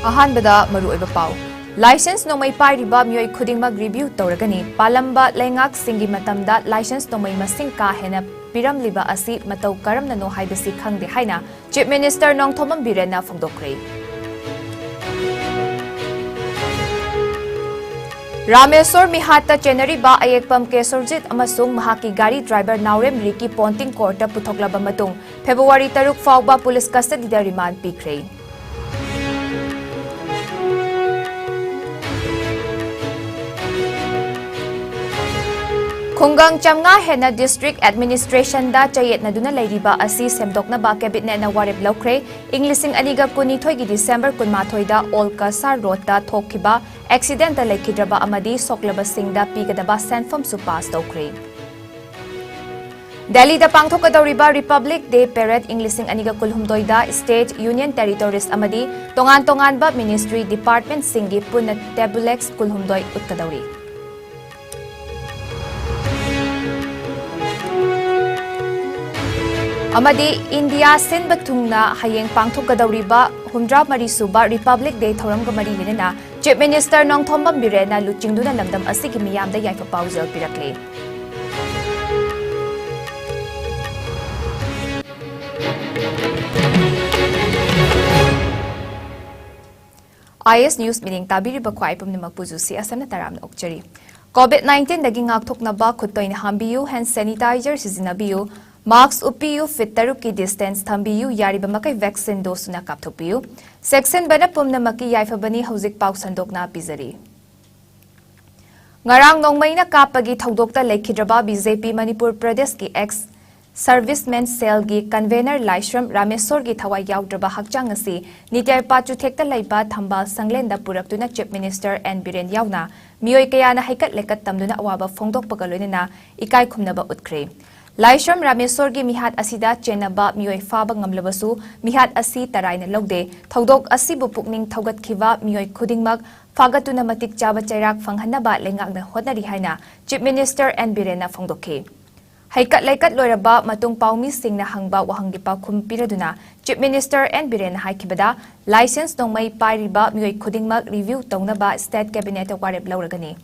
अहानबदा मरुओइबा पाउ लाइसेंस नोमई पाइरिबा मियोय खुदिंगमक रिव्यू तौरगनी पालंबा लेंगाक सिंगी मतमदा लाइसेंस नोमई मसिंग का हेना पिरमलिबा असि मतौ करमननो हाइबसि खंगदे हाइना चीफ मिनिस्टर नोंथोमम बिरेना फोंदोक्रे रामेश्वर मिहाता चेनरीबा अयेकपम केसुरजित अमसुंग महाकी गाड़ी driver Naorem Ricky Ponting court पुथोकलबा मतुंग फेब्रुवारी 3 फाउबा पुलिस कस्टडीदा रिमांड पिख्रे खुंगंग चमगा हेना डिस्ट्रिक्ट एडमिनिस्ट्रेशन दा चयेतनदुना लैरिबा असि सेमदोकनबा कैबिनेटना वारेप लौख्रे इंग 2022 की डिसेंबर 18 दा ओलकासा रोडता थोखिबा एक्सीडेंट लेखिद्रबा अमदी सोक्लबा सिंगदा पीगदबा सेंफम सु पास तौख्रे दिल्ली दा पांगथोकदौरिबा रिपब्लिक डे पेरेड इंग 2022 दा स्टेट यूनियन टेरिटोरीज अमदी तोंगान तोंगानबा मिनिस्ट्री डिपार्टमेंट सिंगी पुन टेबुलेक्स कुलहुमदोय उत्कदौरी अमदी इंडिया सिनबा थुंगना हयेंग पांगथोकदौरिबा 103 सुबा रिपब्लिक डे थौरमगा मरी लेना चीफ मिनिस्टर नोंथोमम बिरेना लुचिंगदुना लमदम असिगी मियामदा याइफा पाउजल पिरकले IS न्यूज मीनिंग ताबिरिबा ख्वाइ पुमनमक पुजुसी असमना तरामना ओक्चरी COVID-19 दगी ngakthoknaba khuttoina hambiyu hand sanitizer sizinnabiyu mask उपियु फिट तरुक की डिस्टेंस थम्बियु यारिबा मकै वैक्सीन दोसुना कापथोपियु सेक्शन बना पुमनमकी याइफबनी हौजिक पाउ संदोकना पिजरी ngarang nongmaina kapagi थौदोकता लेखिद्रबा बीजेपी मणिपुर प्रदेश की एक्स सर्विसमैन सेल की कन्वेनर लाइश्रम रामेश्वर की थवाई याउद्रबा हकचांग असि नित्याय पाचुथेक्ता लैबा थंबाल संगलेंदा पुरक्तुना चीफ मिनिस्टर एन बिरेन याउना मियोय कयाना हैकत लेकत तमदुना अवाबा फोंदोकपगा लोइना इकाय खुमनबा उतख्रे लाइश्रम रामेश्वर की मिहात असिदा चेनबा मियोय फाबा ngamlabasु मिहात असि तराइना लौदे थौदोक असिबु पुकनिंग थौगतखिबा मियोय खुदिंगमक फागतुना मतिक चाबा चैराक फंगहनबा लेंगाकना होतनरी हाइना चीफ मिनिस्टर एन बिरेना फोंदोखे हैकत लेकत लोइरबा मतुंग पाउमी सिंगना हंगबा वहंगी पाखुम पिरदुना चीफ मिनिस्टर एन बिरेना हाइखिबदा लाइसेंस नोंमै पाइरिबा मियोय खुदिंगमक रिव्यू तौनबा स्टेट कैबिनेट वारेप लौरगनी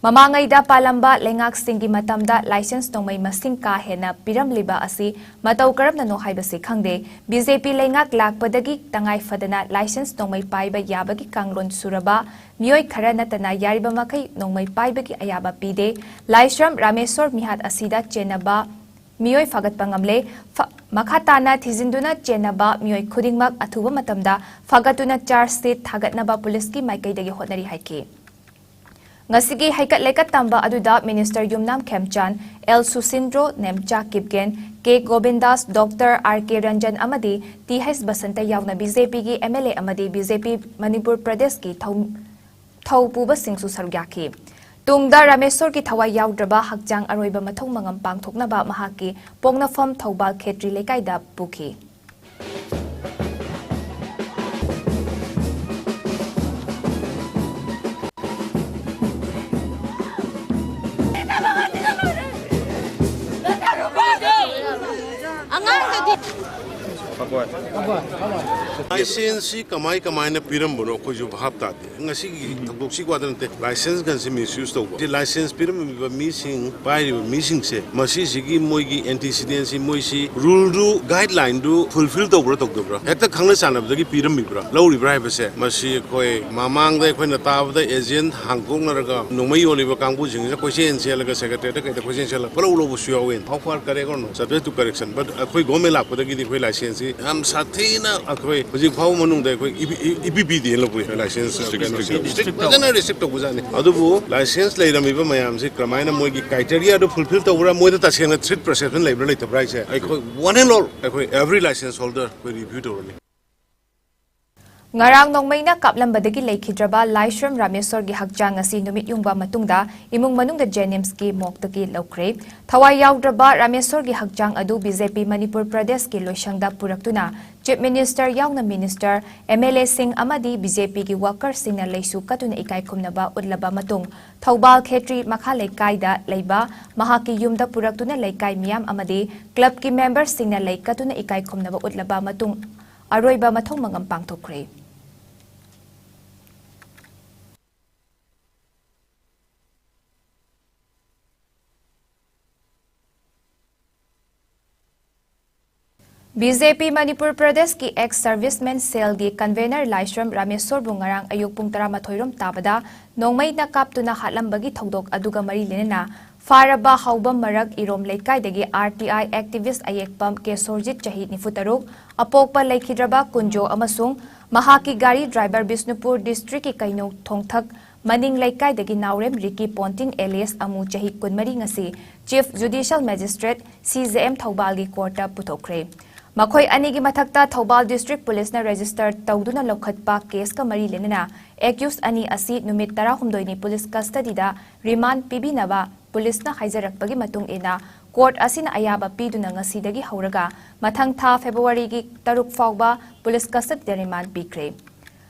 ममांगैदा पालंबा लेंगाक सिंगी मतमदा लाइसेंस नोंमै मसिंग का हेना पिरमलिबा असि मतौ करमननो हाइबसि खंगदे बीजेपी लेंगाक लाकपदगी तंगाई फदना लाइसेंस नोंमै पाइबा याबगी कांगलोन सुरबा मियोय खरा नतना यारिबा मखै नोंमै पाइबगी अयाबा पीदे लाइश्रम रामेश्वर मिहात असिदा चेनबा मियोय फागतपा ngamle मखाताना थिजिंदुना चेनबा मियोय खुदिंगमक अथुबा मतमदा फागतुना चार्ज सीट थागतनबा पुलिस की माइकैदगी होतनरी हाइके ngasi haikat lekat tamba aduda minister yumnam khemchan el susindro nemcha kipgen k govindas dr rk ranjan amadi th basanta yauna bjp gi mla amadi bjp manipur pradesh ki thaupuba singsu sargyaki tungda rameshwar ki thawai yaudraba hakjang aroiba mathong mangam pangthoknaba mahaki pongnafam thobal khetri lekai da pukhi licence कमाई कमाई पीरम बनो कोई जो भाव ताते ngasi थोक्सी क्वादरते लाइसेंस गन से मिसयूज तो लाइसेंस पीरम मीसिंग पाइ मीसिंग से मसी सिगी मोइगी एंटीसीडेंसी मोइसी रूल दु गाइडलाइन दु फुलफिल तोब्रा तोब्रा हेक्ता खंगले सानबदगी पीरम बिब्रा लौरिब्रा हाइबसे मसी कोइ मामांग दे कोइ नताबदा एजेंट हांगकोंग नरगा नोमै ओलिबा कांगबु जिंग क्वेश्चन सेलगा सेक्रेटरी दा क्वेश्चन सेल पलो लोबु सुयावेन फाउफार करे गनो सब्जेक्ट टू करेक्शन बट कोइ गवर्नमेंट लापदगी दि कोइ लाइसेंस हम साथीना अखोइ हुजिक फाउ मनुंग दे कोइ ईबीपी दि लबु लाइसेंस जना रिसिप्ट तो बुजाने अदुबु लाइसेंस लेरमिबा मयाम से क्रमाइना मोइगी क्राइटेरिया दो फुलफिल तौरा मोइदा तसेंगना थ्रेट परसेप्शन लेबर लेतब्रा इसे अखोइ वन एंड ऑल अखोइ एवरी लाइसेंस होल्डर कोइ रिव्यू तौरनि ngarang nongmaina kaplambadagi lekhidraba laishram rameshwar gi hakjang asi numit yungba matungda imung manungda jenims ki moktaki lokre thawai yaudraba rameshwar gi hakjang adu bjp manipur pradesh ki loishangda puraktuna chief minister yauna minister mla sing amadi bjp gi worker singna leisu katuna ikai khumnaba utlaba matung thobal khetri makha lekai da leiba mahaki yumda puraktuna leikai miyam amadi club ki members singna leikatuna ikai khumnaba utlaba matung aroiba mathong mangam pangthokre BJP Manipur Pradesh ki ex-servicemen cell gi convener Laishram Rameswar bungarang ayuk pung 13 rom tabada nongmai na kaptuna hatlambagi thodok aduga mari lenena faraba haubam marak irom leikai dagi RTI activist ayekpam Kesorjit chahi nifutaruk apokpa leikhidraba kunjo amasung mahaki gari driver Bisnupur district ki kaino thongthak maning leikai dagi naurem Ricky Ponting alias amu chahi kunmari ngasi Chief Judicial Magistrate CJM Thoubal gi courta puthokre Makhoi anigi mathakta Thoubal District Police na register tawduna lokhatpa case ka mari lenena accused ani asi numit 16 ni police custody da remand pibinaba police na haijarakpagi matung ina court asina ayaba piduna ngasidagi hauraga mathang tha February gi 3 fawba police custody da remand pikre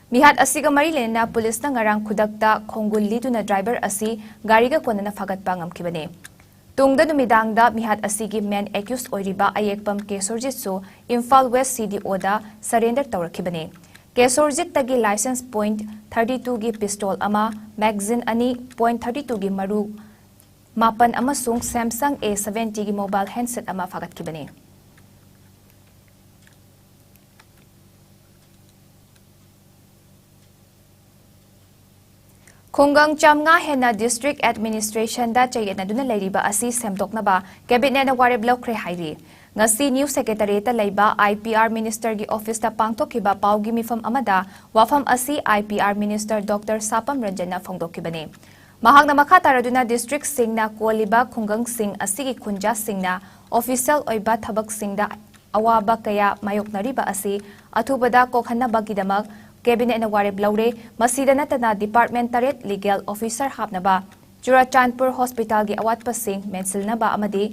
Mihat asiga mari lenena police na ngarang khudakta khongul liduna driver asi gari ga konana fagatpa ngamkibane Tungda numidangda mihat asigi main accused oiriba ayekpam Kesorjit su Imphal West CDO da surrender tawrakibane. Kesorjit tagi license point 32 gi pistol ama magazine ani point 32 gi maru mapan amasung Samsung A70 gi mobile handset ama fagatkibane. Khungang Chamnga Hena District Administration da chayena duna leiriba asi semdoknaba cabinet na wareb lokre hairi ngasi new secretary ta leiba IPR minister gi office ta pangthokiba paugi mifam amada wafam asi IPR minister Dr Sapam Ranjana phongdokibane mahakna makha taraduna district singna koliba khungang sing asigi khunja singna official oiba thabak singda awaba kaya mayoknariba asi athubada kokhanna bagidamak Cabinet na warib laure masida natana Department Taret Legal Officer hapnaba Churachandpur Hospital gi awat pasing mensilnaba amadi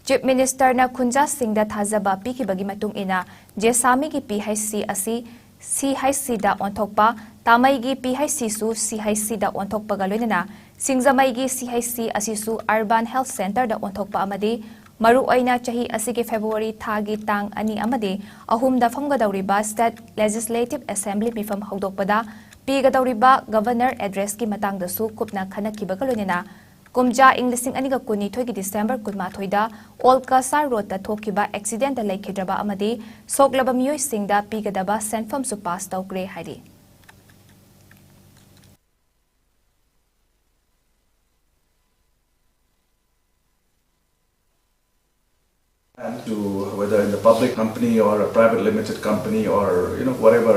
Chief Minister na Khunja Singh da thazaba pikibagi matung ina Jesami gi PHC asi CHC da onthokpa tamai gi PHC su CHC da onthokpa galoinana Singzamai gi CHC asisu Urban Health Center da onthokpa amadi Maru oina chahi asigi February thagi tang ani amade ahumda famgadawriba State Legislative Assembly mifam hawdokpada pigadawriba Governor address ki matangdasu kupna khanakiba galonena kumja inglising aniga kuni thoigi December kunma thoida Olkasar Road ta thokiba accident da laikhidraba amade soklaba miyoi singda pigadaba senfam su pass tawkre hari And to whether in the public company or a private limited company or whatever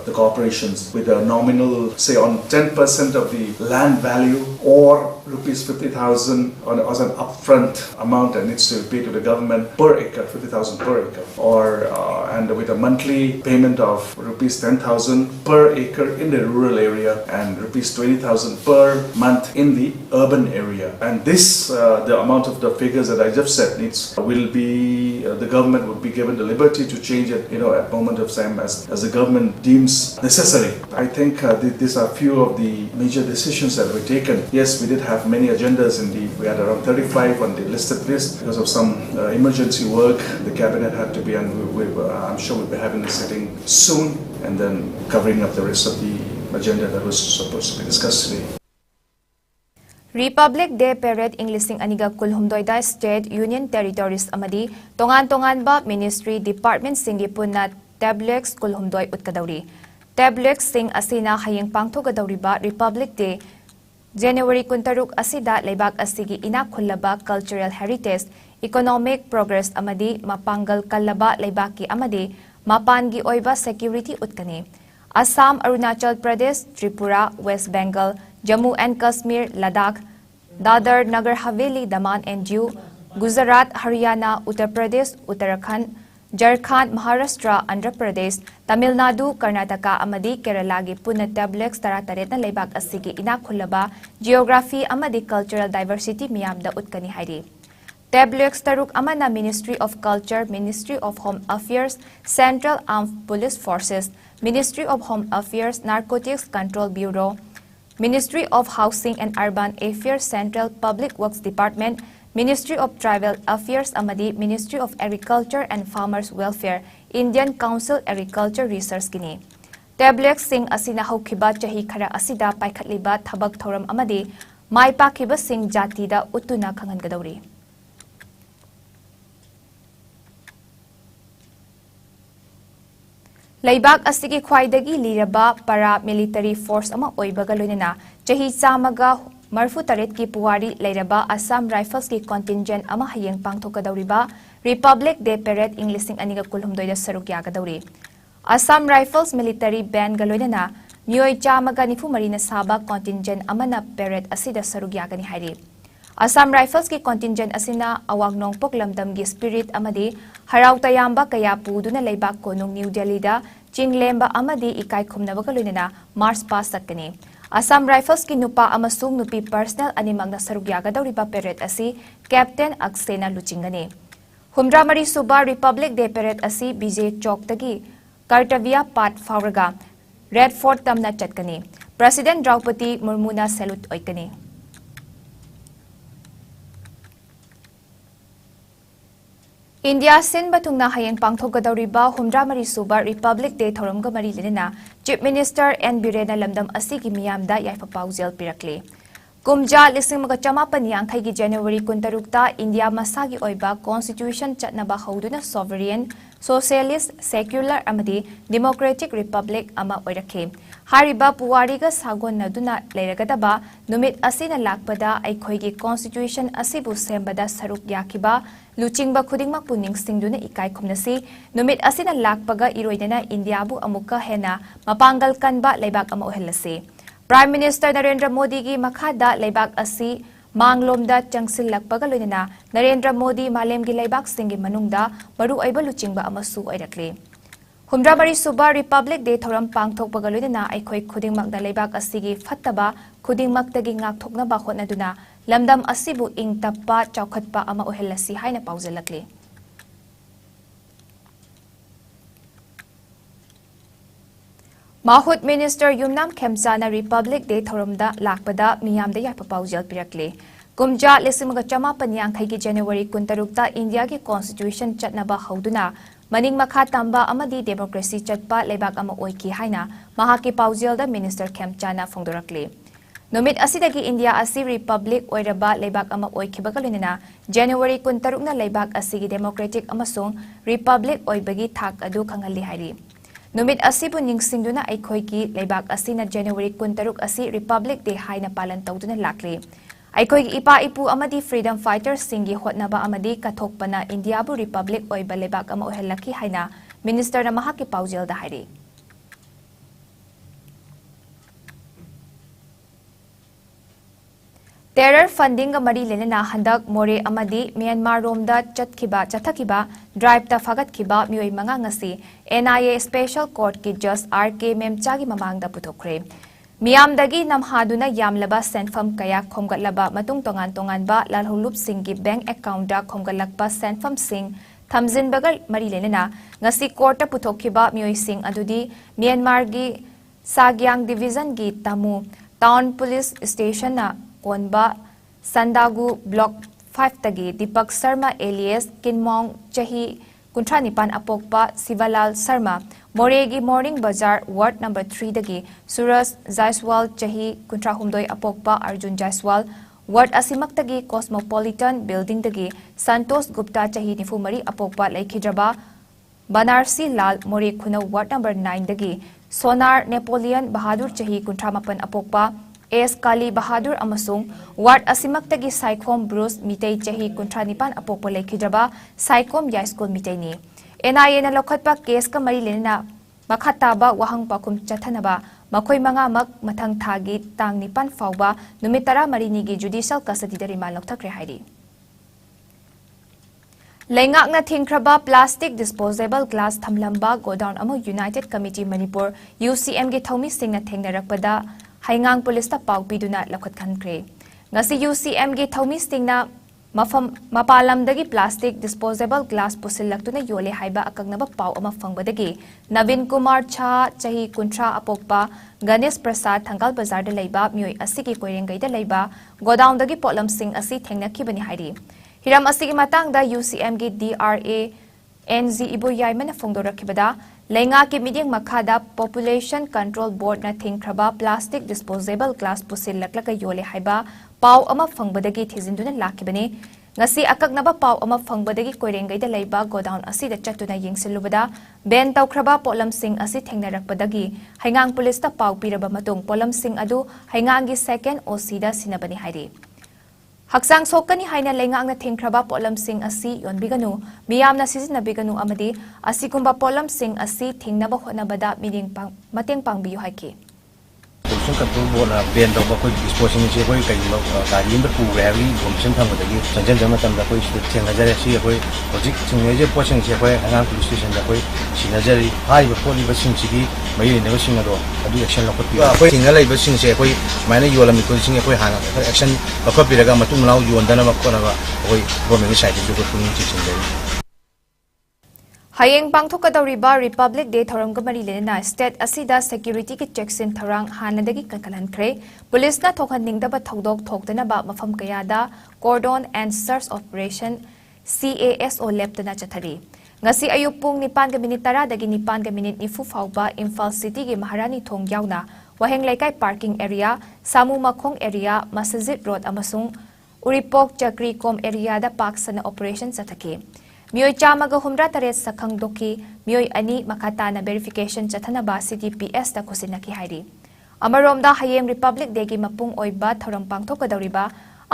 the corporations with a nominal say on 10% of the land value or rupees 50,000 as an upfront amount that needs to be paid to the government per acre, 50,000 per acre, or and with a monthly payment of rupees 10,000 per acre in the rural area and rupees 20,000 per month in the urban area. And this, the amount of the figures that I just said will be the government would be given the liberty to change it, at moment of time as the government deems necessary. I think these are few of the major decisions that were taken. Yes, we did have many agendas we had around 35 on the listed list because of some emergency work. The cabinet had to be, and I'm sure we'll be having a sitting soon and then covering up the rest of the agenda that was supposed to be discussed today. Republic Day Parade Englishing aniga kulhumdoida State Union Territories amadi tongan ba Ministry Department singi punna tablex kulhumdoi utkadawri tablex sing asina hayeng pangthogadawri ba Republic Day January 13 asida leibak asigi ina khullaba cultural heritage economic progress amadi mapangal kallaba leibaki amadi mapangi oiba security utkani Assam, Arunachal Pradesh, Tripura, West Bengal, Jammu and Kashmir, Ladakh, Dadar, Nagar Haveli, Daman and Diu, Gujarat, Haryana, Uttar Pradesh, Uttarakhand, Jharkhand, Maharashtra, Andhra Pradesh, Tamil Nadu, Karnataka, amadi Kerala gi punna tablex tarataret na leibak asigi inakhulaba geography amadi cultural diversity miyamda utkani hairi. Tablex taruk amana Ministry of Culture, Ministry of Home Affairs, Central Armed Police Forces, Ministry of Home Affairs, Narcotics Control Bureau, Ministry of Housing and Urban Affairs, Central Public Works Department, Ministry of Tribal Affairs amadi Ministry of Agriculture and Farmers Welfare, Indian Council Agriculture Research kini. Tablex sing asina haukiba chahi khara asida paikhatliba thabak thoram amadi mai pakiba sing jati da utuna khangan gadawri. Laibak asigi khwaidagi liraba para military force ama oibaga loinana chahi chamaga marfu taret ki puwari lairaba Assam Rifles ki contingent ama hayeng pangthokadawriba Republic Day Parade Englishing aniga kulhumdoi da saruk yagadawri Assam Rifles military band ga loinana mioi chamaga nifu marina saba contingent amana parade asida saruk yagani hairi Assam Rifles ki contingent asina awang nongpok lamdam gi spirit amadi harau tayamba kaya puduna laibak konung New Delhi da chinglemba amadi ikai khumnabaga loinana Mars pass sakani Assam Rifles ki nupa amasung nupi personal animagna saruk yagadawriba parade asi Captain Aksena Luchingani Humdramari Suba Republic Day Parade asi BJ Chowk tagi Kartavia Pat Fauraga Red Fort tamna chatkani President Draupadi Murmuna salute oikani India sin batungna hayeng pangthokadawriba humdramari suba Republic Day thoramga mari lenina Chief Minister N Birena lamdam asigi miyamda yaifa paujel pirakle Kumja lisingmaga chamapan yangkai gi January 16 ta India masagi oiba constitution chatnaba hauduna sovereign socialist secular amadi democratic republic ama oirakhe hariba puwariga sagon naduna leiragadaba numit asina lakpada aikhoi gi constitution asibu sembada saruk yakiba Luchingba khudingmak puning singduna ikai khumnasi numit asina lakpaga iroidana India bu amuka hena mapangal kanba laibak ama ohelasi Prime Minister Narendra Modi gi makhada laibak asi manglomda changsil lakpaga loinana Narendra Modi malem gi laibak singi manungda maru aiba luchingba amasu airakle Humdramari Suba Republic Day thoram pangthokpaga loinana aikhoi khudingmakna laibak asigi fattaba khudingmaktagi ngakthoknaba hotnaduna lamdam asibu ing tappa chaukhatpa ama ohelasi haina pauzelakle Mahut Minister Yumnam Khemchana Republic Day thoramda lakpada miyamda yaipa paujel pirakle Kumja lisimga chamapan yangkai gi January 16 ta India gi constitution chatnaba hauduna maning makha tamba amadi democracy chatpa leibak ama oiki haina mahaki paujel da Minister Khemchana phongdorakle Numit asidagi India asi Republic oiraba leibak ama oikhibaga loinana January 16 na leibak asigi democratic amasung Republic oibagi thak adu khangali hairi Numit asibu ningsingduna aikhoi ki leibak asina January 16 asi Republic Day haina palan tawduna lakli aikhoi ki ipa ipu amadi freedom fighters singi hotnaba amadi kathokpana India bu Republic oiba leibak ama ohelaki haina minister na mahaki paujel da hairi Terror funding ga mari lenana handak more amadi Myanmar romda chathakiba drive ta fagatkiba mioi manga ngasi NIA Special Court ki Judge RK Memchagi mamangda puthokre Miyamdagi namhaduna yamlaba senfam kaya khomgatlaba matung tongan ba lalhulup singgi bank account da khomgalakpa senfam sing thamjin bagal mari lenana ngasi court ta puthokkiba mioi sing adudi Myanmar gi Sagyang division gi Tamu town police station na Konba Sandagu Block 5 tagi Deepak Sharma alias Kinmong Chahi Kuntranipan Apokpa Sivalal Sharma Moregi Morning Bazaar Ward number 3 dagi Suraj Jaiswal Chahi Kuntrahumdoi Apokpa Arjun Jaiswal Ward Asimak tagi Cosmopolitan Building dagi Santos Gupta Chahi Nifumari Apokpa Laikhidraba Banarsi Lal More Khuna Ward number 9 dagi Sonar Napoleon Bahadur Chahi Kuntramapan Apokpa S. Kali Bahadur amasung Ward Asimaktagi Saikom Bruce Mitei Chahi Kuntranipan Apokpa Laikhidraba Saikom High School Mitei ni NIA na lokhatpa case ka mari lenna makhataba wahang pakum chathanaba makhoi manga mak mathang thagi tang nipan fawba numitara marini gi judicial custody da remand lokthakre hairi Lengak na thingkraba plastic disposable glass thamlamba godown amo United Committee Manipur UCM gi thomi singna thengnarakpada Haingang Police ta pawpiduna lakhat khankre ngasi UCM gi thomi stingna mafam mapalamdagi plastic disposable glass pusillaktuna yole haiba akagnaba paw ama fangbadagi Navin Kumar Cha chahi kuntra apokpa Ganesh Prasad Thangal Bazar da leiba mioi asigi koirengai da leiba godown dagi potlam sing asi thengnakhibani hairi hiram asigi matang da UCM gi DRA NZ ibu yaimana phongdorakhibada Lenga ki meeting makhada Population Control Board na thingkraba plastic disposable glass pusil laklaka yole haiba paw ama fangbadagi thizinduna lakibani ngasi akaknaba pau ama fangbadagi koirengaida leiba godown asida chatuna yengsilubada ben tawkraba polamsing asi thengnarakpadagi haingang police ta pau piraba matung polamsing adu haingangi second OC da sinabani hairi haksang sokani haina lengangna thengkraba polamsing asi yonbiganu miyamna sizinabiganu amadi asigumba polamsing asi thengnaba honabada mateng pangbiyu haiki Pollution control board na ban tawba koi disposing che koi kai ma gari ma pu ga ri information thang da gi sanjal jama tam da koi theng ga jare si koi project thing je posing che koi angang police station da koi sinajari hai ba poli ba sing chi mai ne ba sing ado adu action lokot pi koi thing lai ba sing che koi mai na yola mi koi sing koi hana action lokot pi raga matung lau yon da na ma ko na ba koi government side ju ko puni chi sing dai Hayeng pangthokadawriba Republic Day thoramga mari lena state asida security ki checks in tharang hanadagi kankalankhre police na thokhaningdaba thodok thokdana ba mafam kayada cordon and search operation CASO leptana chathari ngasi ayuk pung 9:10 dagi 9:40 fawba Imphal City gi Maharani thong yauna waheng laikai parking area Samu Makhong area Masjid Road amasung Uripok Chakri Kom area da paksana operation chathaki Mioy chamaga humra taret sakhang doki mioy ani makata na verification chathanaba CTPS ta kusinaki hairi amaromda hayem Republic Day gi mapung oiba thoram pangthokadawriba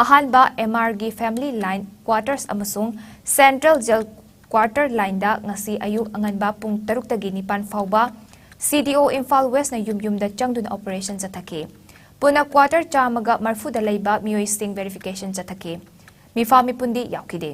ahanba MR gi family line quarters amasung central jail quarter line da ngasi ayu anganba pung 6 tagi 9 fawba CDO Imphal West na yumyum da changdun operation chathaki puna quarter chamaga marfu da leiba mioy sting verification chathaki mifami pundi yaukide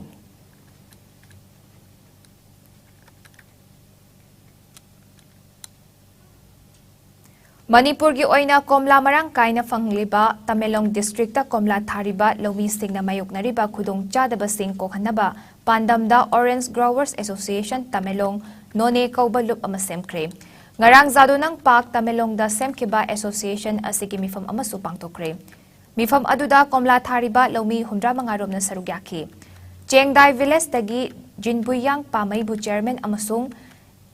Manipur gi oina komla marang kaina fangliba Tamelong district ta komla thariba lomi singna mayoknariba khudong chadaba sing kokhanaba pandamda Orange Growers Association Tamelong none kauba lup amasemkre ngarang zadunang pak Tamelong da semkiba association asigi mifam amasu pangtokre mifam aduda komla thariba lomi humra mangarom na sarugyaki Chengdai village tagi Jinbuyang Pamaibu chairman amasung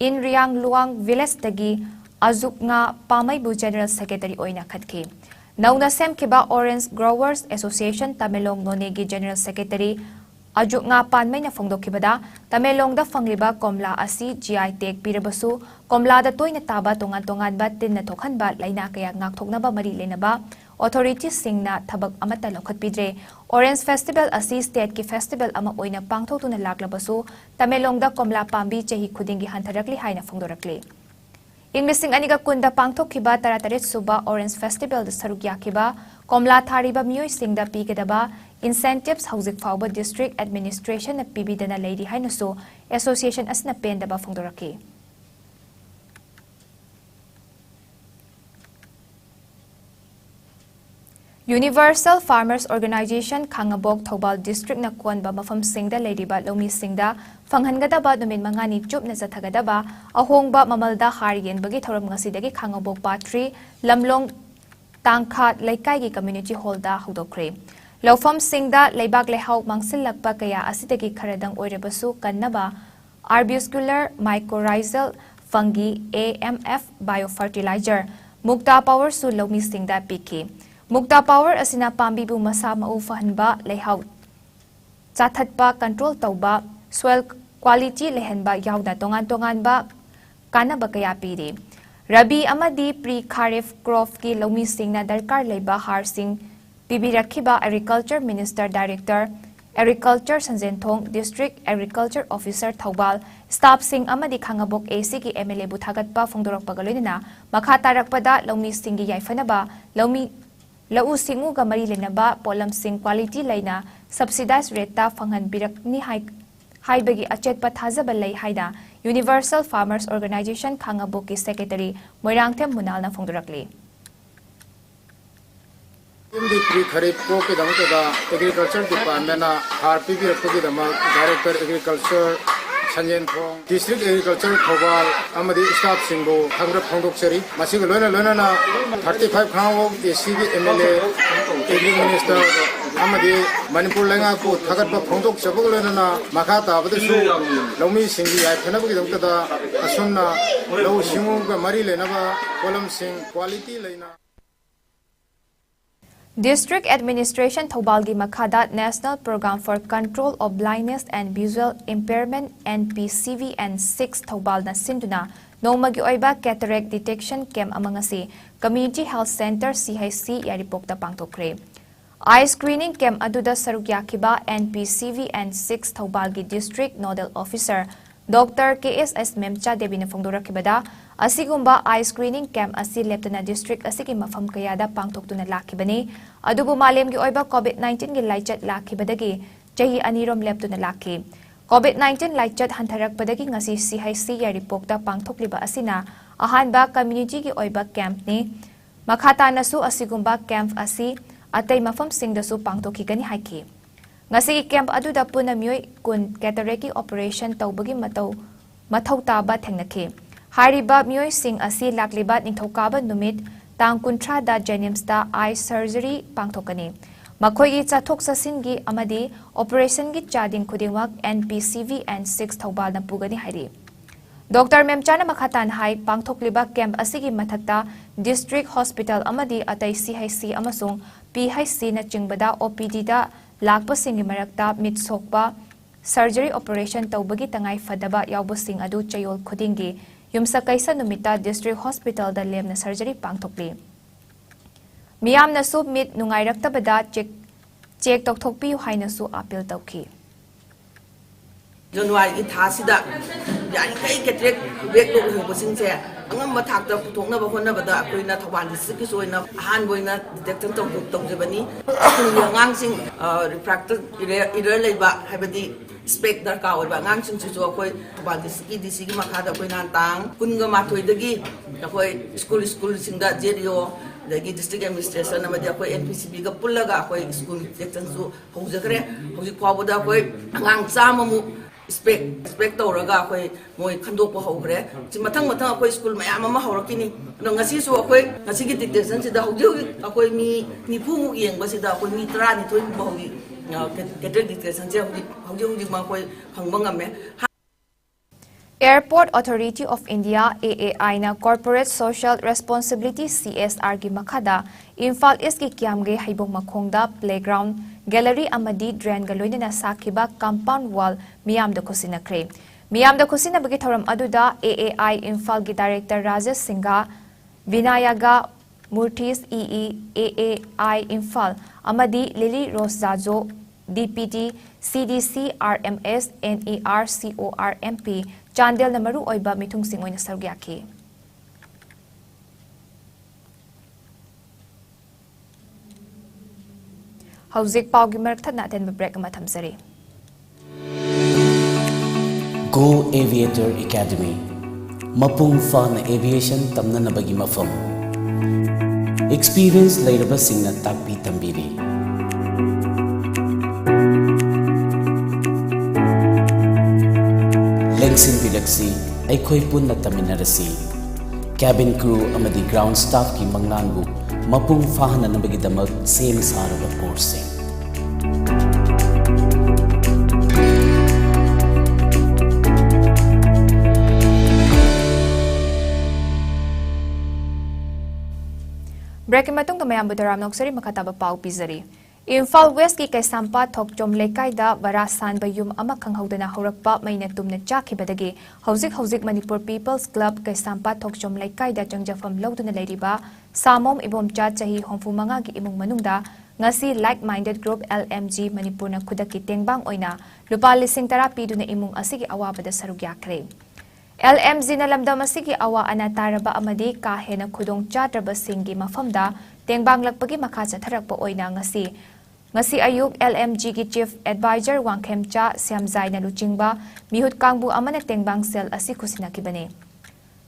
Inriang Luang village tagi Azuk nga Pamaibu General Secretary oina khatki nauna semkiba Orange Growers Association Tamelong nonegi General Secretary Azuk nga panmai na phongdokhibada Tamelong da fangliba komla asi GI tag pirabasu komla da toina taba tongan ba tin na thokhan ba laina kaya ngakthokna ba mari lena ba authorities singna thabak amata lokhat pidre Orange Festival asi state ki festival ama oina pangthotuna laklabasu Tamelong da komla pambi chehi khudingi hantharakli haina phongdorakli Inglising aniga kunda pangthokhiba tarataret suba Orange Festival da sarugyakhiba komla thariba mioy singda pigedaba incentives hauzik fawba district administration na pibidana lady hainasu association asna pendaba phongdoraki Universal Farmers Organization Khangabok Thobal District na kuanba mafam singda ladiba lomi singda fanghangadaba numin mangani chup na zathagadaba ahongba mamalda harien bagi thoram ngasidagi Khangabok Patri Lamlong Tangkhat Laikai gi community hall da hudokre Lawfam singda leibak lehau mangsilakpa kaya asidagi kharadang oirebasu kannaba arbuscular mycorrhizal fungi AMF biofertilizer Mukta Power su lomi singda piki Mukta Power asina pambibu masa mau fahanba lehau chathatpa control tauba soil quality lehenba yauda tongan ba kanaba kaya piri Rabi amadi pre kharif crop ki lomi singna darkar leiba har sing bibi rakhiba Agriculture Minister Director Agriculture Sanjenthong District Agriculture Officer Thobal staff sing amadi Khangabok AC ki MLA bu thagatpa phongdorak pagaloina makha tarakpada lomi singi yaifanaba lomi Lau singu ga mari lenaba polam sing quality laina subsidized rate ta fanghan birak ni haibagi achet pathajaba lei haida Universal Farmers Organization Khangabok ki secretary Moirangthem Munal na phongdorakli Indi pre kharif ko ke damta da agriculture department na RPB rakko dama director agriculture Sanjenthong District Agriculture Thobal amadi staff singbo hangrap phongdok chari masiga loina na 35 khangwo AC MLA Agri Minister amadi Manipur lenga ko thagat ba phongdok chabog loina na makha ta badasu lomi singi ai phana bagi damta da asumna lo singu ga mari lena ba kolam sing quality leina District Administration Thaubalgi Makhada National Program for Control of Blindness and Visual Impairment NPCVN 6 Thaubal na sinduna nongmagi oiba cataract detection camp amangasi Community Health Center CHC yaripokta pangtokre. Eye screening camp aduda sarugyakiba NPCVN 6 Thaubalgi District Nodal Officer Dr. KSS Memcha Devi na fongdorakibada asigumba eye screening camp asi leptana district asigi mafam kayada pangtoktuna lakibani adubu malemgi oiba COVID-19 gi laichat lakibadagi chahi anirom leptuna laki COVID-19 laichat hantarakpadagi ngasi CHC yaripokta pangtokliba asina ahanba community gi oiba camp ni makhata nasu asigumba camp asi atay mafam singdasu pangtokigani haiki ngasi camp aduda puna myoy kun cataract operation tawbagi mathaw taba thengnaki hariba myoy sing asi lakliba ningthokaba numit tang kuntra da Jenims da eye surgery pangthokani makhoi gi chathok sasingi amadi operation gi chading khudingwak NPCVN 6 Thobal na pugani hari Dr. Memchana Makhatan hai pangthokliba camp asigi mathakta district hospital amadi atay CHC amasung PHC na chingbada OPD da lakpa singi marakta mit sokpa surgery operation tawbagi tangai fadaba yawbo sing adu chayol khudingi yumsa kaisa numita district hospital da lemna surgery pangthokli miyam na sub mit nungai raktabada check tokthokpi haina su appeal tawki January thasida yani kai ketrek wek lo ho bosing che angam mathak ta puthokna ba honna ba da akoina thawal district ki soina han boina detection tok jebani ngang sing refractor error leiba habadi spec darka oiba ngang sing chu akoi thawal district ki makha da koina tang kunga mathoi dagi akoi school sing da jerio dagi district administration amadi akoi NPCB ga pullaga akoi school detection su hojakre hoji khwaboda akoi ngang chamamu expect tawraga akoi moi khandokpa hogre mathang akoi school mayam ama horakini ngasi su akoi ngasi gi detection sida hoji akoi mi pu mu yengba sida akoi mi 30 ni thoi ba hogi cataract detection je hoji ma akoi phangba ngame Airport Authority of India AAI na Corporate Social Responsibility CSR gi makhada Imphal East ki kiamge haibong makhongda playground gallery amadi drain galoina na sakiba compound wall miyam da khusina bagi thoram aduda AAI Imphal gi director Rajesh Singha Vinayaga Murthy's AAI Imphal amadi Lily Roszajo DPT CDC RMS NER CORMP Chandel na maru oiba mitung singoy na sarugyaki Hauzik paugi marakthad natin break ama thamsari Go Aviator Academy Mapung Fana Aviation tamna nabagi mafam Experience lairaba singna takpi tambiri Lengsin bilaksi aikoi punna taminarasi cabin crew amadi ground staff ki mangnanbu mapung fahana nabagi damak sem saraba course Break matung tamayam budaram noksari makataba pau pizari Imphal West ki Kaisampa Thokchom Lekai da Barasan Bayum ama khanghaudana horakpa maina tumna chakibadagi hauzik Manipur People's Club Kaisampa Thokchom Lekai da changjafam lawduna leiriba Samom Ibomcha chahi homfumanga gi imung manungda ngasi like minded group LMG Manipur na khudaki tengbang oina lupa lising tara piduna imung asigi awabada sarugyakre LMG na lamdam asigi awa anataraba amadi ka hena khudong chatraba singi mafamda tengbang lakpagi makha chatharakpa oina ngasi ayuk LMG ki Chief Advisor Wangkhemcha Siamzai na luchingba mihut kangbu amana tengbang cell asi khusinakibane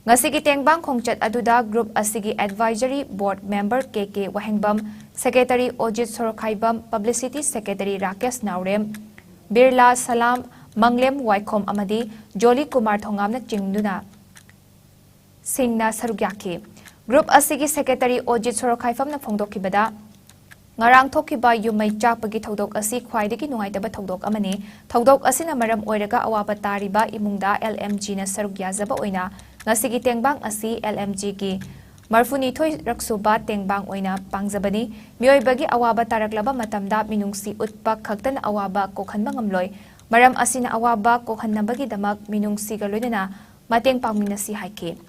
ngasi ki tengbang khongchat aduda group asigi advisory board member KK Wahengbam secretary Ojit Sorokhaibam publicity secretary Rakesh Naurem Birla Salam Manglem Waikhom amadi Joli Kumar Thongamna chingduna singna sarugyaki group asigi secretary Ojit Sorokhaifam na phongdokibada ngarang thokiba yumai chakpagi thodok asi khwaidagi nungaitaba thodok amani thodok asina maram oiraga awaba tariba imungda LMG na sarugya zaba oina ngasigi tengbang asi LMG ki Marfunithoi raksuba tengbang oina pangjabani mioibagi awaba taraklaba matamda minungsi utpa khaktan awaba kokhanba ngamloi maram asina awaba kokhannabagi damak minungsi galoinana mateng pangminasi haike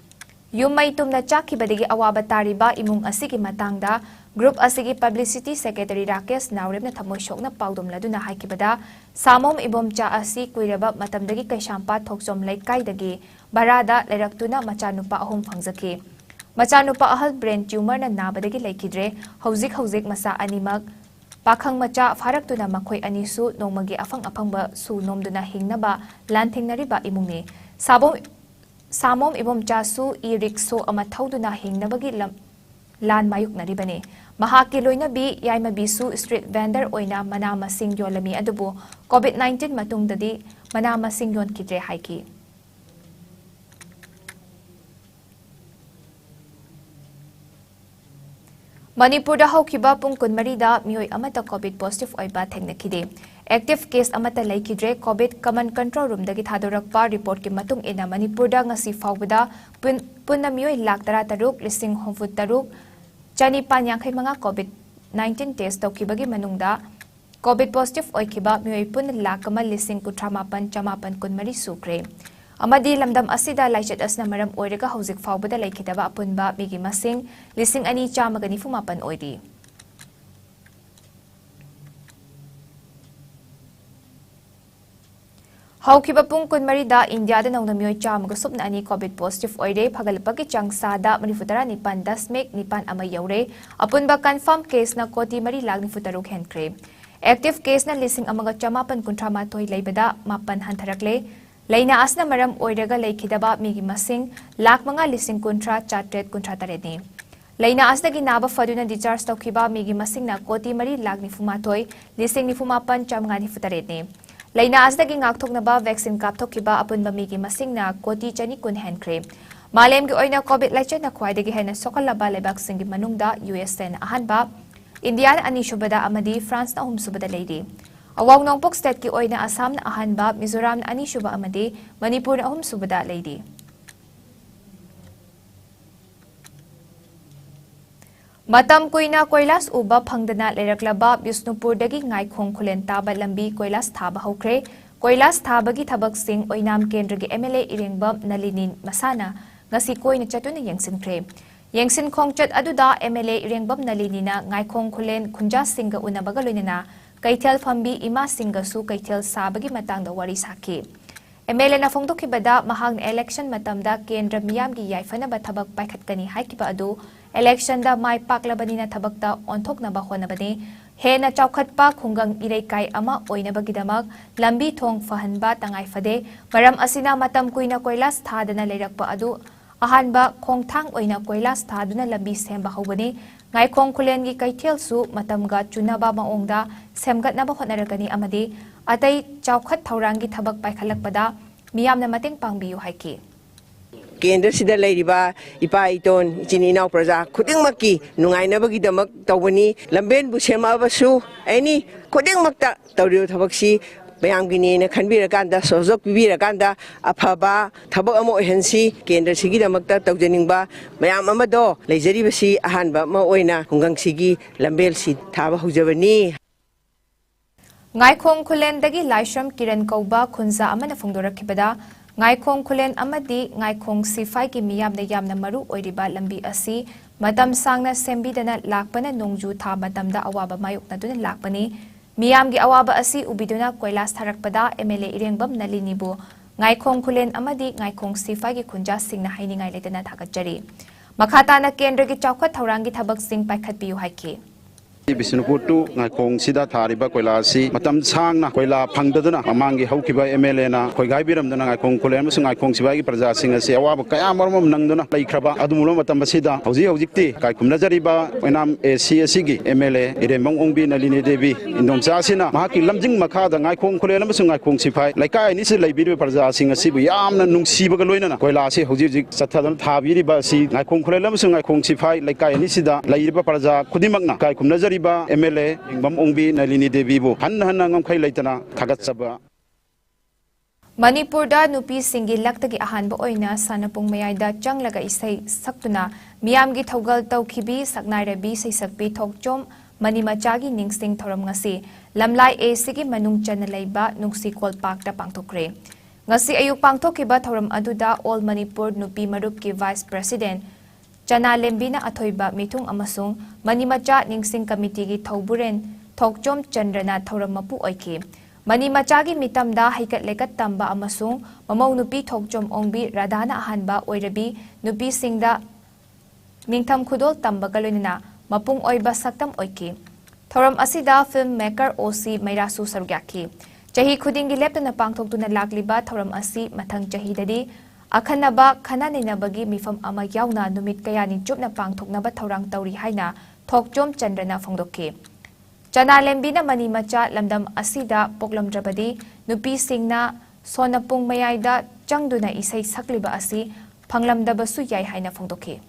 Yumai tumna chakibadagi awaba tariba imung asigi matangda group asigi publicity secretary Rakesh Nauremna thamoi shokna paudom laduna haikibada samom ibomcha asi kuiraba matamdagi kaishampa thoksom laikkaidagi barada leraktuna machanupa ahum phangjaki Machanupa ahal brain tumor na nabadagi laikidre hauzik masa animak pakhang macha faraktuna makhoi anisu nongmagi afang aphangba su nomduna hingnaba lanthingnariba imungni samom ibom chasu i rikso ama thauduna hingnabagi lan mayuk naribane mahaki loinabi yaimabisu street vendor oina mana masing yolami adubu COVID-19 matungdadi mana masing yon kidre haiki Manipur da haukiba pung kunmarida mioi amata COVID positive oiba thengnakide active case amata laikidre COVID command control room dagi thadorakpa report ki matung ina Manipur da ngasi faubada punna mioi lakh 13 lising homfut taruk chani panyankhai manga COVID-19 test tokibagi manungda COVID positive oikiba mioi pun lakh kamal lising kutramapan chamapan kunmari sukre Amadi lamdam asida laichat asna maram oiraga hauzik faubada laikidaba apunba migi masing lising ani chamagani fumapan oiri. Haukiba pung kunmarida India da nauna miyoy chamaga supna ani COVID positive oire pagalpagi changsada manifutara nipan dasmek nipan amay yaure apunba confirm case na koti mari lag nifutaruk henkre. Active case na lising amaga chamapan kuntramatoy laibada mapan hantarakle Laina asna maram oiraga laikidaba migi masing lakh manga lising kuntra chatret kuntra tareni. Laina asna ginaba faduna discharge taukiba migi masing na koti mari lakh nifumatoi lising nifumapan chamanga nifutareni. Laina asna gingakthoknaba vaccine kapthokiba apunba migi masing na koti chani kun henkre. Malem gi oina COVID laicha na khwaidagi hena sokalaba lebak singi manungda USA na ahanba India na anishubada amadi France na humsubada leidi. Awang nongpok state ki oina Assam na ahanba, Mizoram na anishuba amadi, Manipur na subada lady. Matam kuina koilas uba pangdana leraklaba Bisnupur dagi ngai khong khulen taba lambi koilas thaba hokre, koilas thabagi thabak sing oinam kendragi MLA irengbam nalinin masana, ngasi koina chatuna yengsinkre. Yengsin khongchat aduda MLA irengbam nalinina ngai khong khulen khunja singa unabaga loinana, Kaitel Fambi Ima Singasu Kaitel Sabagi Matangda Wari Saki. MLA na fongdokibada mahang election matamda Kendra Miyamgi Yaifana Batabak Paikatkani Haikiba Adu, election da Mai Paklabani na Tabakta Ontok na Bahonabani, He na Chaukatpa Kungang Irekai Ama Oinabagidamak, Lambi Tong Fahanba Tangay Fade, Maram Asina Matam Kuina Koilas Tadana Lerakpa Adu, Ahanba Kongtang Oina Koilas Taduna Lambi Semba Hobani, Ngai kong kulen gi kaitel su matamga chunaba maongda semgat na bahonaragani amadi atay chawkhat thaurangi thabak paikhalakpada miyamna mateng pangbiyu haiki Kendra sida leiriba ipa iton ichini naw praja khudingmakki nungainabagi damak tawani lamben bu semabasu ani khudingmakta tawriu thabaksi Bayangini na Kanbirakanda, Sozok Birakanda, Apaba, Tabamo Hensi, Kendra Sigi the Makta Taujaningba, Mayamamado, Lazaribasi, Ahanba, Moina, Hungang Sigi, Lambel Si, Taba Hujavani. Ngai Kong Kulen Dagi Laisham Kiran Kauba, Kunza Amana Fundora Kibada, Ngai Kong Kulen Amadi, Ngai Kong Sifai Miyam the Yamna Maru Oiriba Lambi Asi, Madam Sangna Sembi Dana Lakpana Nongju Ta Madamda Awaba Mayuk Nadun Lakpani. Miyamgi awaba asi ubiduna koilas tharakpada MLA irengbam nalinibu ngai khong khulen amadi ngai khong sifai gi khunja singna hainingai letana thakachari makhata na kendra gi chawkhat thaurangi thabak sing paikhat piu haiki Bisnupur tu ngai khong sida thariba koila si matam sangna koila phangdaduna amangi haukiba MLA na koigai biramduna ngai khong khulen musu ngai khong sibai gi praja singa se awaba kaya marmam nangduna laikhraba adumulo matam basida hojikti kai kumna jariba oinam ACC gi MLA iremong ongbi nalini devi indom jasina mahaki lamjing makha da ngai khong khulen musu ngai khong sipai laikai ni se laibiri praja singa sibu yamna nungsiba ga loinana koila se hojik sathadun thabiri ba si ngai khong khulen musu ngai khong sipai laikai ni sida lairiba praja khudimakna kai kumna MLA Ingbam Ongbi Nalini Devi bu Hanang Kai Laitana Tagatsaba Manipur da nupi singi laktagi ahanba oina sanapung mayayda changlaga isay saktuna Miyamgi Thogal Taukibi Saknai Sisakbi Thokchom Manimachagi Ningsting Thoram ngasi Lamlai Sigi Manung Chanalaiba Nungsi Kol Park da Pangtokre. Ngasi ayuk pangthokiba thoram aduda All Manipur Nupi Marup ki Vice President Chana Lembina Athoiba Mithung amasung Manimacha Ningsing Committee gi Thauburen Thokchom Chandrana thoram mapu oike. Manimachagi mitamda haikat lekat tamba amasung mamau nupi Thokchom ongbi Radhana ahanba oirabi nupi singda Ningtham Khudol tamba galunina mapung oiba saktam oike. Thoram asida filmmaker OC Mairasu Sarugyaki. Jahi khudingi leptana pangthoktuna lakliba thoram asi mathang jahidadi akhanaba khananabagi mifam ama yauna numit kayani chupna pangthoknaba thorang tauri haina Thokchom Chandrana phongdokke. Chana Lembina Manimacha Lamdam Asida Poklamdrabadi Nupi Singna Sonapung Mayaida Changduna Isai Sakliba Asi Panglamdabasu Yai Haina Phongdokke.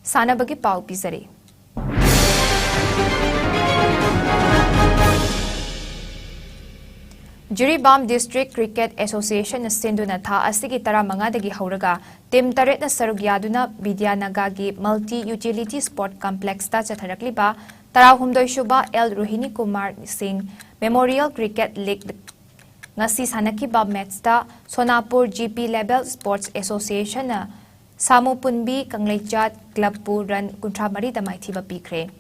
Sanabagi Pau Pizari. Jiribam District Cricket Association Sinduna Tha Asigi Tara Mangadagi Hauraga, Tim Taretna Sarugyaduna Vidyanaga Multi-Utility Sport Complex Ta Chatharakliba, Tara Humdoi Shuba L. Rohini Kumar Singh Memorial Cricket League Ngasi Sanakiba Metsta Sonapur GP Level Sports Association Samu Punbi Kanglechat Club Pu Run Kuntramari Damai Thiba Pikre.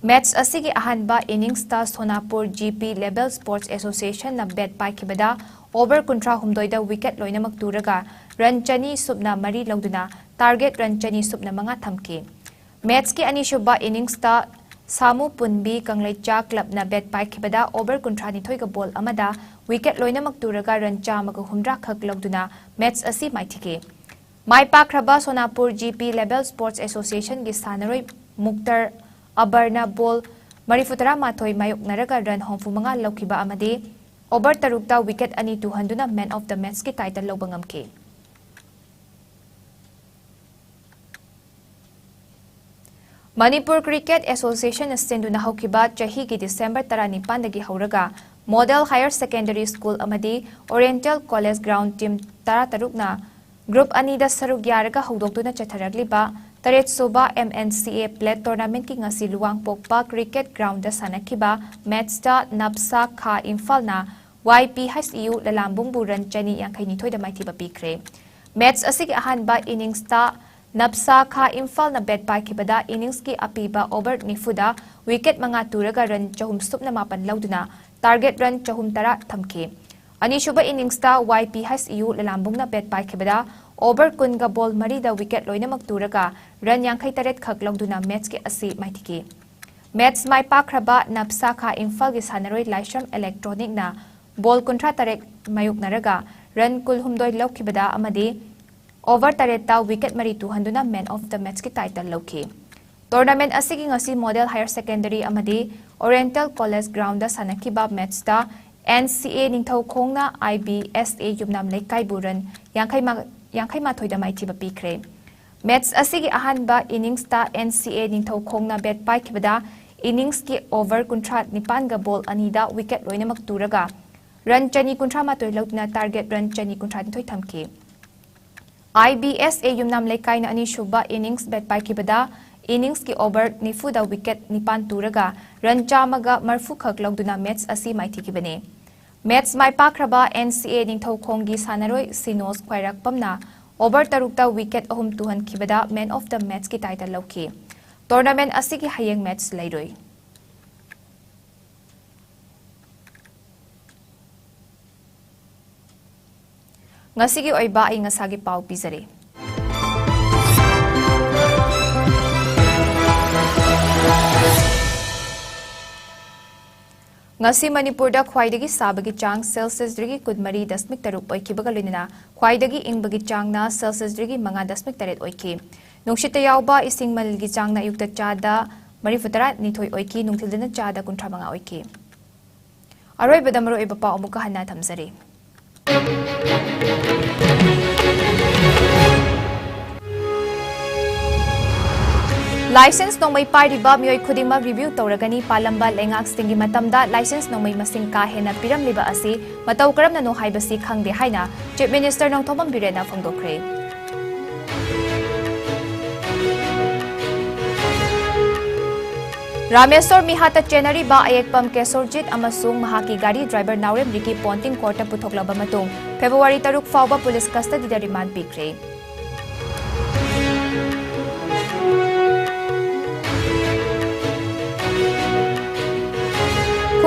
Match asigi ahanba innings ta Sonapur GP Level Sports Association na bet paikibada over kuntra humdoida wicket loinamak turaga run chani subna mari loduna target run chani subna manga thamke. Match ki ani shuba innings ta Samu Punbi Kanglecha Club na bet paikibada over kuntra ni thoiga ball amada wicket loinamak turaga run chamaga humra khak loduna match asi maithike. Mai pakraba Sonapur GP Level Sports Association gi sanaroi Muktar Abarna ball Marifutara Mathoi Mayok Naraga run home fumanga Laukiba Amade over Tarukta wicket ani 200 man of the match ki title Lobangamke. Manipur Cricket Association Sinduna Haukiba Chahi ki December Tarani Pandagi Hauraga Model Higher Secondary School Amadi Oriental College Ground Team Tara Tarukna Group Anida Sarugyaraga Hudokuna Chatharagliba Taret Soba MNCA Plate Tournament ki ngasi Luang Pokpa Cricket Ground da sanakiba Matchta Napsa Kha Imphal na YPHSU Lalambung Buran Chani Yangkai Nithoi da Maithiba Pikre. Match asig ahanba innings ta Napsa Kha Imphal na bet paikibada innings ki apiba over nifuda wicket manga turaga run chahum supna mapan lauduna target run chahum tara thamke. Ani shuba innings ta YPHSU Lalambung na bet paikibada over kunga ball marida wicket loinamak turaga run yangkai taret khak longduna match ki asi maithike. Match mai pakraba Napsa Kha Imphal gi sanaroi Laishram Electronic na ball kontra taret mayuk naraga run kul humdoi laukibada amade over taret ta wicket mari 200 man of the match ki title lauke. Tournament asigi ngasi Model Higher Secondary amade Oriental College Ground da sanakiba match ta NCA Ningthau Khongna IBSA Yumnam Lekai Buran Yangkai Mathoi da Maithiba Pikre. Match asigi ahanba innings ta NCA Ningthau Khongna bet paikibada innings ki over kuntra nipan ga ball anida wicket loinamak turaga run chani kuntra matoi lautna target run chani kuntra nithoi thamke. IBSA Yumnam Lekai na ani shuba innings bet paikibada innings ki over nifuda wicket nipan turaga run chamaga marfu khak lauduna match asi maithikibane. Match mai pakraba NCA Ningthau Khonggi sanaroi Sinos Khwairak Pamna over tarukta wicket ahum tuhan kibada man of the match ki title lauke. Tournament asigi hayeng match lairoi. Ngasigi oiba ay ngasagi pau pizare. Ngasi Manipur da khwaidagi sabagi chang Celsius drigi kudmari dasmik taruk oikibaga loinana khwaidagi ingbagi chang na Celsius drigi manga dasmik taret oiki. Nungshita yauba ising malgi chang na yukta chada marifutara nithoi oiki nungthildana chada kuntra manga oiki. Aroi badamaro ibapa omuka hana thamzari. License nongmai pairiba mioi khudingmak review tawragani palamba lengak stingi matamda license nongmai masing ka hena piramliba asi matau karamna no haibasi khangde haina Chief Minister Nongthomam Birena phongdokre. Ramesor mihata chenari ba ayekpam kesorjit amasung mahaki gari driver Naurem Riki Ponting Court puthoklaba matung February 3 fauba police custody da remand pikre.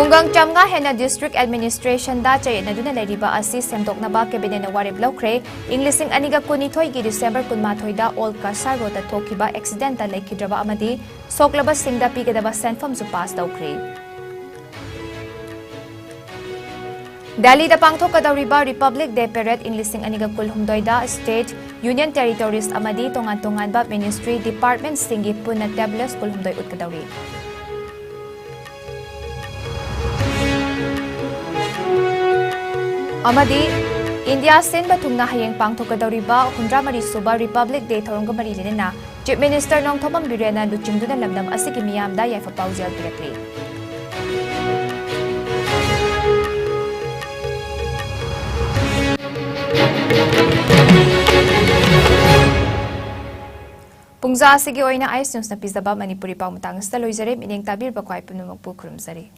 Khungang Chamga hena district administration da chay naduna leriba asi semdoknaba cabinet na warib lokre English aniga kunithoi gi December 18 da Old Kasar Road ta thokiba accident ta lekhidraba amadi soklaba singda pigadaba senfam su pass daukre. Delhi da pangthokadawriba Republic Day Parade English aniga kulhumdoi da state union territories amadi tongan ba ministry department singi punna tablets kulhumdoi utkadawri. Amadi India Senba Tungna Hayeng Pangthokadawriba 100 Suba Republic Day Thorongga Mari Lenena Chief Minister Nongthomam Birena Luchingduna Lamdam Asigi Miyamda Yaifa Paujel Pirakli. Pungza asigi oina Ice News na Pizdaba Manipuri Pangmatang Staloy Zare Mining Tabir Bakwai Punumagpu Kurumzari.